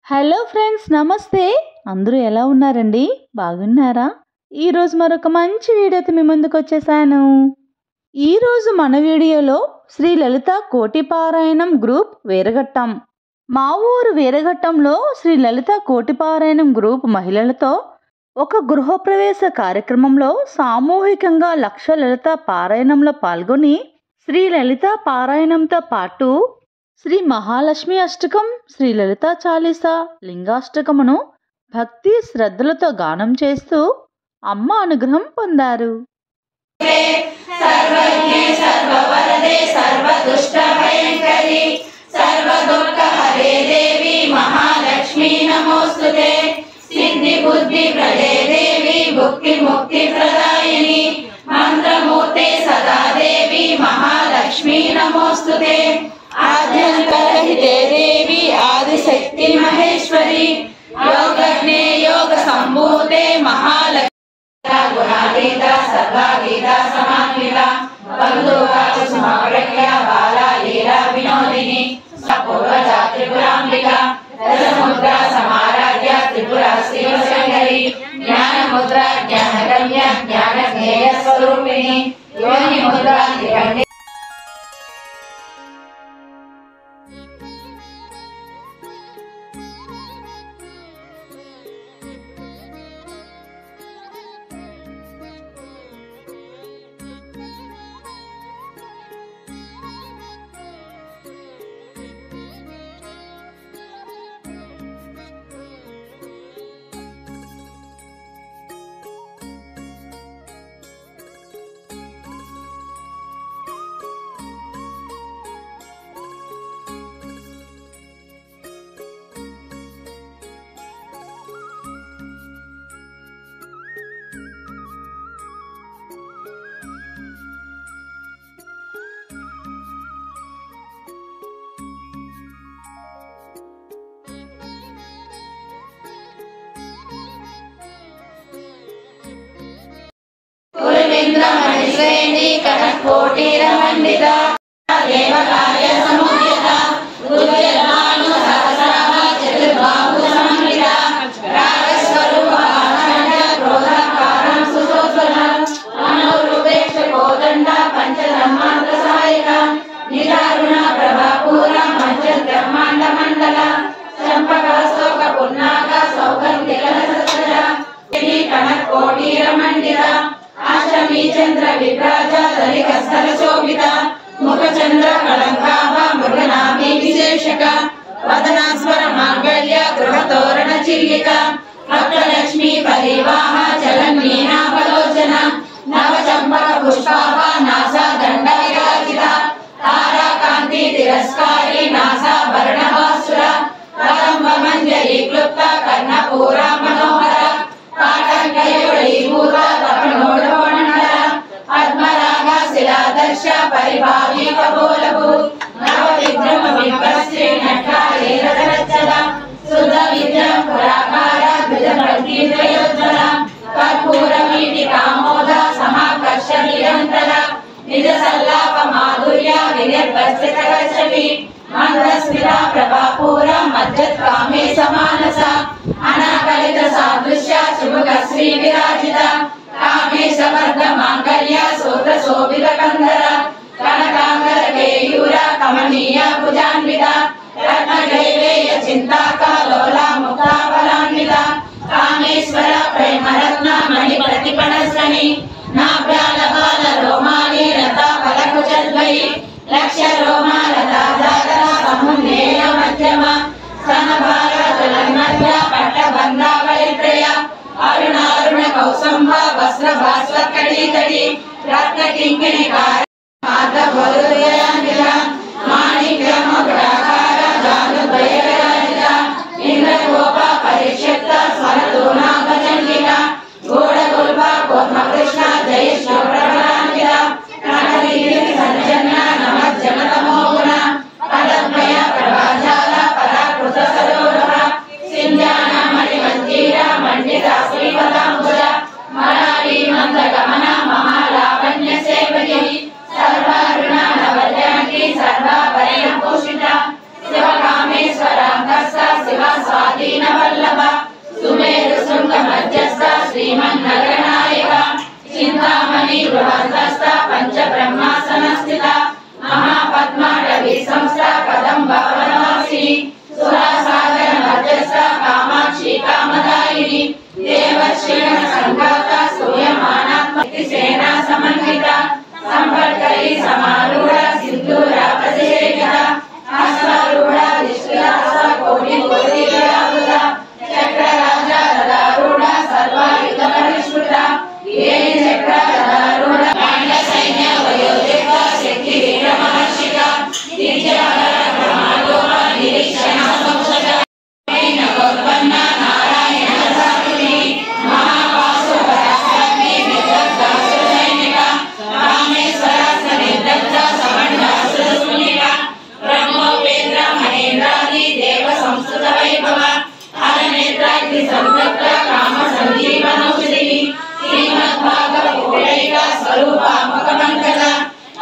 Hello friends, నమస్తే. అందరూ ఎలా ఉన్నారండి? బాగున్నారా? ఈరోజు మరొక మంచి వీడియోతో మీ ముందుకు వచ్చేసాను. ఈరోజు మన వీడియోలో శ్రీ లలిత కోటిపారాయణం గ్రూప్ వీరఘట్టం. మా ఊరు వీరఘట్టంలో శ్రీ లలిత కోటిపారాయణం గ్రూప్ మహిళలతో ఒక గృహప్రవేశ కార్యక్రమంలో సామూహికంగా లక్ష లలిత పారాయణంలో పాల్గొని శ్రీ లలిత పారాయణంతో పాటు శ్రీ మహాలక్ష్మి అష్టకం, శ్రీ లలితా చాలీసా, లింగాష్టకమును భక్తి శ్రద్ధలతో గానం చేస్తూ అమ్మ అనుగ్రహం పొందారు. సర్వజ్ఞే సర్వవరదే సర్వదుష్టభయంకరి సర్వదుఃఖహరే దేవి మహాలక్ష్మీ నమోస్తుతే. సిద్ధి బుద్ధి ప్రదే దేవి భుక్తి ముక్తి ప్రదాయిని మంత్రమూర్తే సదా దేవి మహాలక్ష్మీ నమోస్తుతే. ఆద్యంతరహితే దేవి ఆదిశక్తి మహేశ్వరి యోగజ్ఞే యోగ సంభూతే మహాలక్ష్మి గుణాతీత సర్వాగీత సమాన్విత బంధువాచస్మప్రజ్ఞ బాలా లీలా వినోదిని పూర్వజా త్రిపురాంబిక దశముద్ర సమారాధ్య త్రిపుర శివశంకరి జ్ఞానముద్ర జ్ఞానగమ్య జ్ఞానజ్ఞేయ స్వరూపిణి యోని ముద్ర త్రికండి. శ్రేణి కనకోటిరమండిత దేవకార్య సముద్యత ఉజ్జలాను సహస్రామ చతుర్బాహు సమన్విత రాగస్వరూప ఆనంద క్రోధకారం సుశోభన మనోరూపేక్ష కోదండ పంచధర్మాంత సహాయక నిదారుణ ప్రభాపూర మంచ బ్రహ్మాండ మండల చంపకాస్తోక పున్నాక సౌగంధిక సత్సజ కనకోటిరమండిత అష్టమి చంద్ర విభ్రాజ ధనిక స్థల శోభిత ముఖ చంద్ర కళంకాభ మృగనాభి విశేషక వదనాస్వర మాంగళ్య గృహ తోరణ చిల్లిక భక్తలక్ష్మి పరివాహ చలన్మీనాభలోచన నవ చంపక పుష్పాభ నాసా దండ విరాజిత తారా కాంతి తిరస్కారి నాసా భరణభాసుర కదంబ మంజరి క్లుప్త కర్ణపూర మనోహర పద్మరాగ శిలాదర్శ పరిభావి కబోలభూ నవ విగ్రహ విభ్రశ్రీ నట్టారీరచర శుద్ధ విద్యం పురాకార ద్విజప్రకీర్తయోజ్వల కర్పూరమీటి కామోద సమాకర్ష నిరంతర నిజ సల్లాప మాధుర్య వినిర్భర్షిత గచ్చవి మందస్మిత ప్రభాపూర మధ్యత్కామే సమానస అనాకలిత సాదృశ్య శుభక శ్రీ విరాజిత కామేశ వర్గ మాంగళ్య సూత్ర శోభిత కందర కనకాంగర కేయూర కమనీయ భుజాన్విత రత్న జైవేయ చింతాకలోల ముక్తాఫలాన్విత కామేశ్వర ప్రేమరత్న మణి ప్రతిపణశ్రని నాభ్యాల బాల రోమాలి రత ఫలకుచద్వై లక్ష రోమాల దాదార సమున్నేయ మధ్యమ సనభార తులన్మధ్య పట్టబంధావళిత్రయ అరుణారుణ కౌసంభ వస్త్ర భాస్వత్కటీతడి రత్న కింకిణి కార్య మాణిక్య ముద్రాకార జానుద్వయ విరాజిత ఇంద్రగోప పరిక్షిప్త స్వరతూనాభచండిక గోడగుల్ప కోర్మ కృష్ణ జయశ్వ ప్రబలాన్విత నటవీరి సంజన్య నమజ్జనతమో గుణ పదద్వయ ప్రభాజాల పరాకృత సరోరః సింధ్యాన మణి మంజీర మండిత శ్రీపదాంబుజ మరాళీ మందగమన మహాలావణ్య సేవకి సర్వారుణ నవజాకి गृहस्थस्थ पंच ब्रह्मासन स्थित महापद्माटवी संस्था कदम्ब वनवासिनी सुरासागर मध्यस्थ कामाक्षी कामदायिनी देवश्रीगण संघाता सूयमानात्मक सेना समन्विता संपर्करी समारूढ़ सिंधूर प्रतिषेधिता हस्तारूढ़ दिष्टिलास कोटि कोटि व्यावृता चक्र राजा रथारूढ़ सर्वायुध परिष्कृता ये चक्र रथारूढ़ पांड्य सैन्य वयोधिक शक्ति वीर महर्षिका दिव्यागर ब्रह्मालोक निरीक्षण संसदा नवोत्पन्न नारायण साधुनी महापाशु पराक्रमी विद्वद्दासु सैनिका रामेश्वर सनिर्दग्ध समण्डासु सुनिका ब्रह्मोपेन्द्र महेन्द्रादि देव संस्कृत वैभव हरनेत्राग्नि संतप्त काम संजीवनौषधिः श्रीमद्भागवत पुरैक स्वरूप मुखपङ्कज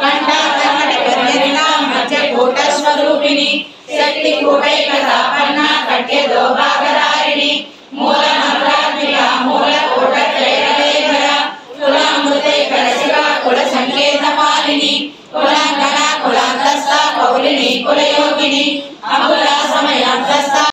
कंठाकर्णकर्णिका मध्य कूट स्वरूपिणी शक्ति कूटैक स्थापना कट्य दोभागधारिणी मूल नवरात्मिका मूल कूट त्रैरलेखरा कुलामृते कलशिका कुल संकेत पालिनी कुलांगना कुलांतस्थ कौलिनी कुलयोगिनी अकुला समयांतस्थ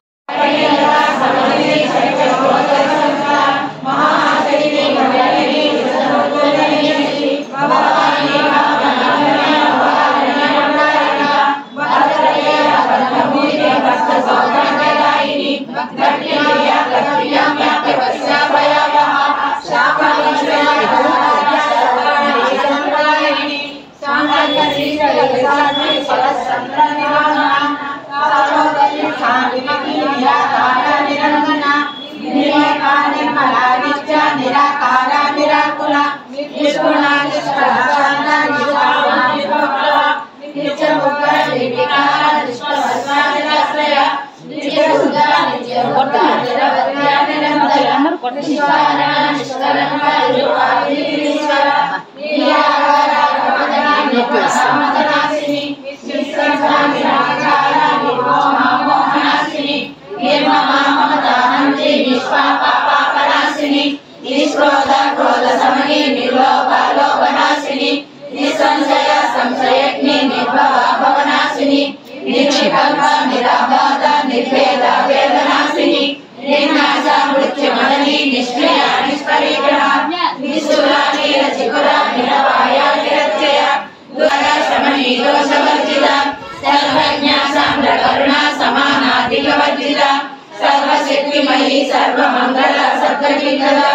सर्वशक्तिमयी सर्वमंगल सप्तचित्तदा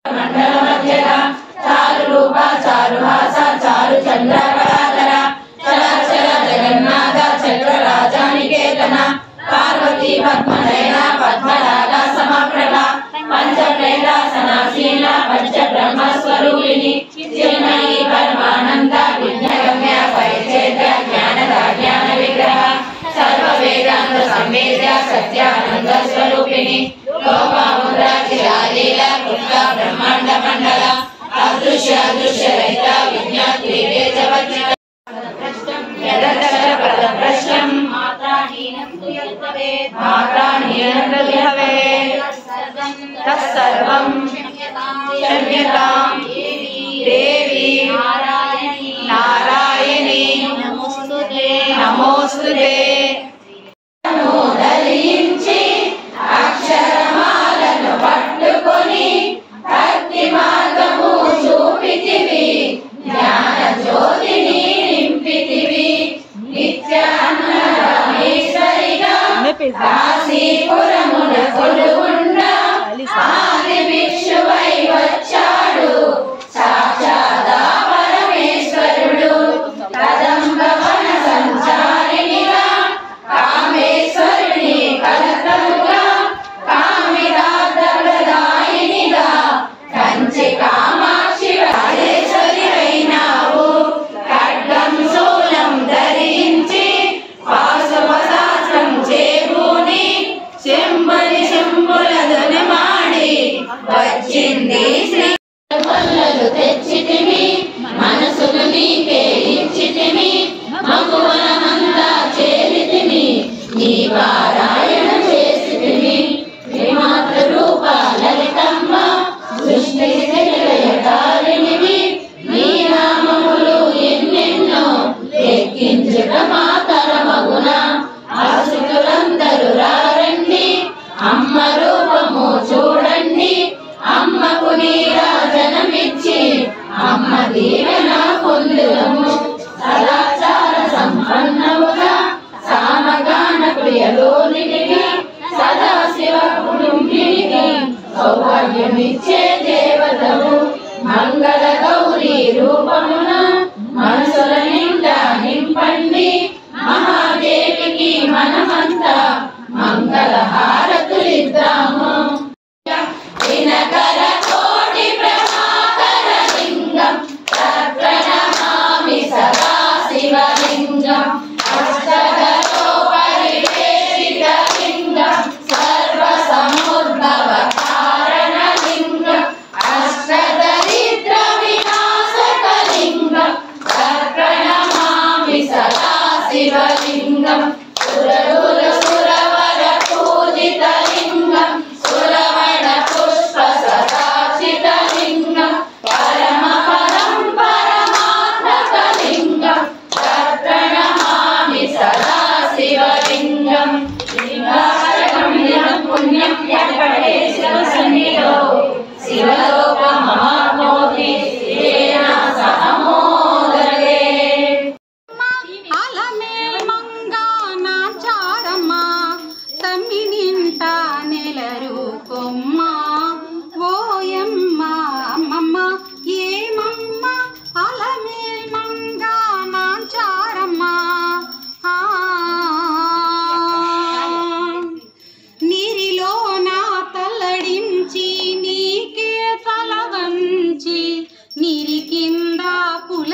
मंडल मध्यदा चारु रूपा चारुहास चारु चंद्र कलाधर चराचर जगन्नाथ चक्र राजा निकेतन पार्वती पद्मनयना पद्मरागा समप्रभा पंचप्रेतासनासीना पंच ब्रह्म स्वरूपिणी चिन्मयी परमानंद विज्ञगम्य परिचेद्य ज्ञानदा ज्ञान विग्रह सर्व वेदांत संवेद्य सत्यानंद स्वरूपिणी लोपामुद्रा चिरालीला कृत्वा ब्रह्मांड मंडल अदृश्य अदृश्य रहित विज्ञाति वेदवचित यदक्षर पदभ्रष्टं मात्राहीनं तु यद्भवेत् मात्राहीनं तत्सर्वं क्षम्यतां देवी नारायणी नमोस्तुते ధరించి అక్షరమాలను పట్టుకొని భక్తి మార్గము చూపితివి జ్ఞాన జ్యోతిని నింపితివి నిత్యాన్నదామేశ్వరిగా కాశీపురమున కొలువుండ ఆది భిక్షువై వచ్చాడు సాక్షాదా పరమేశ్వరుడు కదంబ వన సంచారినిగా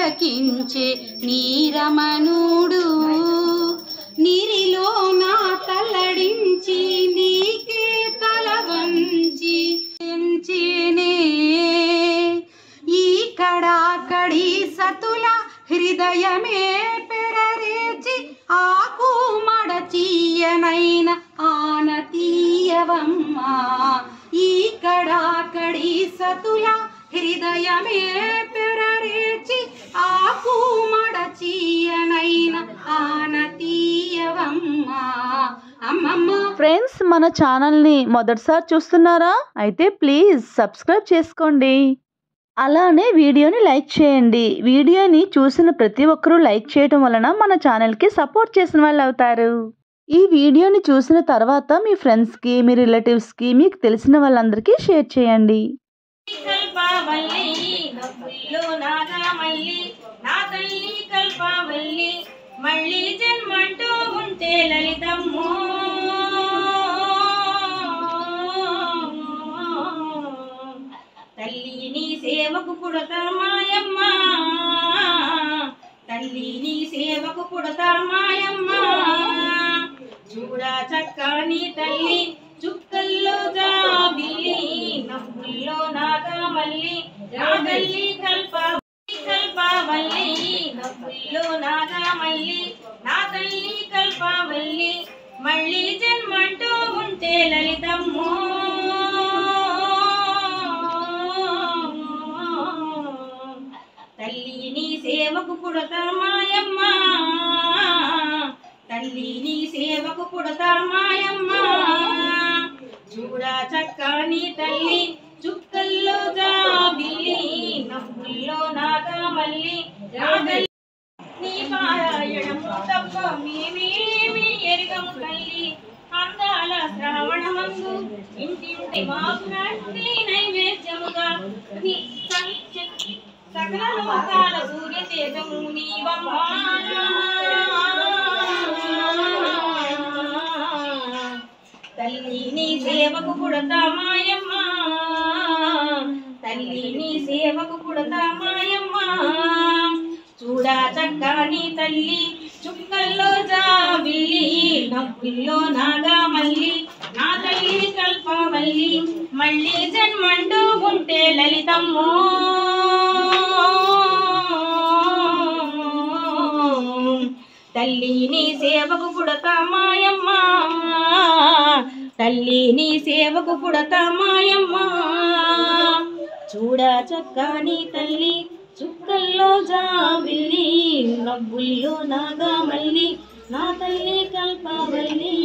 పులకించే నీరమణుడు నిరిలో నా తల్లడించి నీకే తల వంచి ఈ కడాకడి సతుల హృదయమే పెరరేచి ఆకు మడచీయనైన ఆనతీయవమ్మా ఈ కడాకడి సతుల హృదయమే పెరరేచి ఆకు మడచీయనైన ఆనతీయవమ్మా అమ్మమ్మ. ఫ్రెండ్స్, మన ఛానల్ని మొదటిసారి చూస్తున్నారా? అయితే ప్లీజ్ సబ్స్క్రైబ్ చేసుకోండి. అలానే వీడియోని లైక్ చేయండి. వీడియోని చూసిన ప్రతి ఒక్కరూ లైక్ చేయడం వలన మన ఛానల్కి సపోర్ట్ చేసిన వాళ్ళు అవుతారు. ఈ వీడియోని చూసిన తర్వాత మీ ఫ్రెండ్స్కి, మీ రిలేటివ్స్కి, మీకు తెలిసిన వాళ్ళందరికీ షేర్ చేయండి. కల్పవల్లి నవ్వుల్లో నాగమల్లి నా తల్లి కల్పవల్లి మళ్ళీ జన్మంటూ ఉంటే లలితమ్మో తల్లి నీ సేవకు పుడతా మాయమ్మ తల్లి నీ సేవకు పుడతా మాయమ్మ చూడా చక్కని తల్లి చుక్కల్లో జాబిల్లి నవ్వుల్లో నాగమల్లి నా తల్లి కల్పవల్లి నవ్వుల్లో నాగమల్లి నా తల్లి కల్పవల్లి మళ్ళీ జన్మంటూ ఉంటే లలితమ్మో తల్లి నీ సేవకు పుడతా మాయమ్మ తల్లి నీ సేవకు పుడతా మాయమ్మ చూడా చక్కని తల్లి చుక్కల్లో జాబిల్లి నవ్వుల్లో నాగమల్లి నా తల్లి నీ పారాయణము తప్ప మేమేమి ఎరగము తల్లి అందాల శ్రావణమందు ఇంటింటి మాకు నట్టి నైవేద్యముగా నీ సకల లోకాల సూర్య తేజము నీవమ్మా తల్లి నీ సేవకు పుడతా మాయమ్మ తల్లి నీ సేవకు పుడతా మాయమ్మ చూడా చక్కని తల్లి చుక్కల్లో జాబిల్లి నవ్వుల్లో నాగమల్లి నా తల్లి కల్పవల్లి మళ్ళీ జన్మంటూ ఉంటే లలితమ్మో తల్లి నీ సేవకు పుడతా మాయమ్మ తల్లి నీ సేవకు పుడతా మాయమ్మ చూడా చక్కని తల్లి చుక్కల్లో జాబిల్లి నవ్వుల్లో నాగమల్లి నా తల్లి కల్పవల్లి.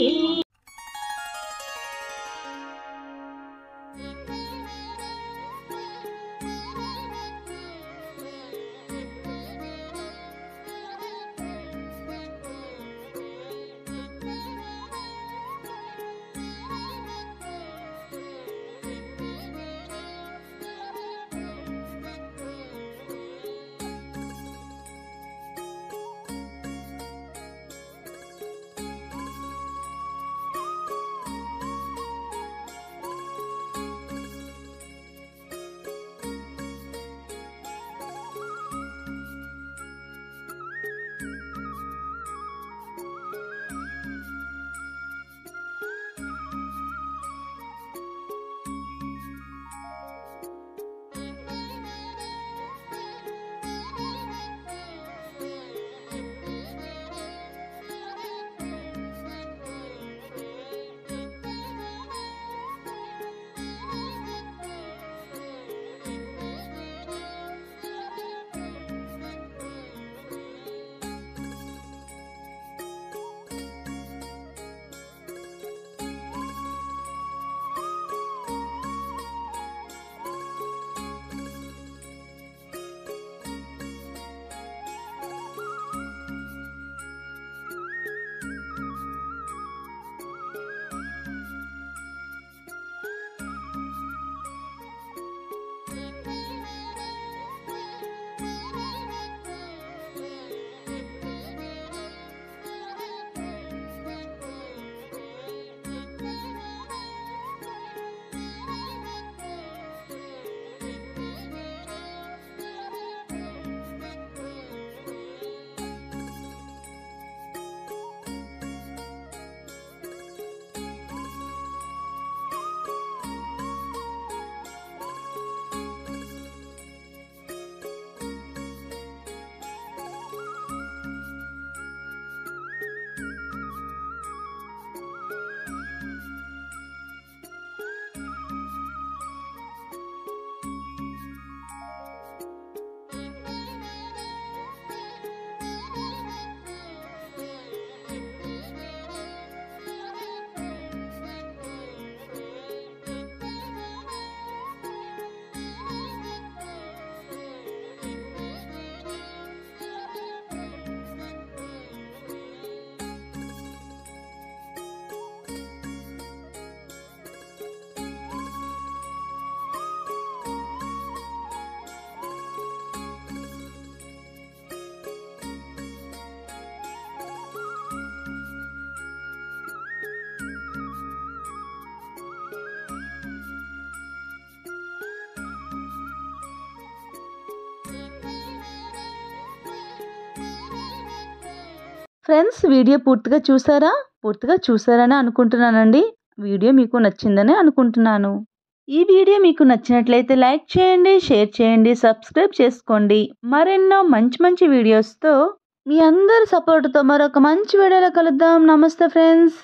ఫ్రెండ్స్, వీడియో పూర్తిగా చూసారని అనుకుంటున్నానండి. వీడియో మీకు నచ్చిందని అనుకుంటున్నాను. ఈ వీడియో మీకు నచ్చినట్లయితే లైక్ చేయండి, షేర్ చేయండి, సబ్స్క్రైబ్ చేసుకోండి. మరెన్నో మంచి వీడియోస్తో మీ అందరి సపోర్టుతో మరొక మంచి వీడియోలో కలుద్దాం. నమస్తే ఫ్రెండ్స్.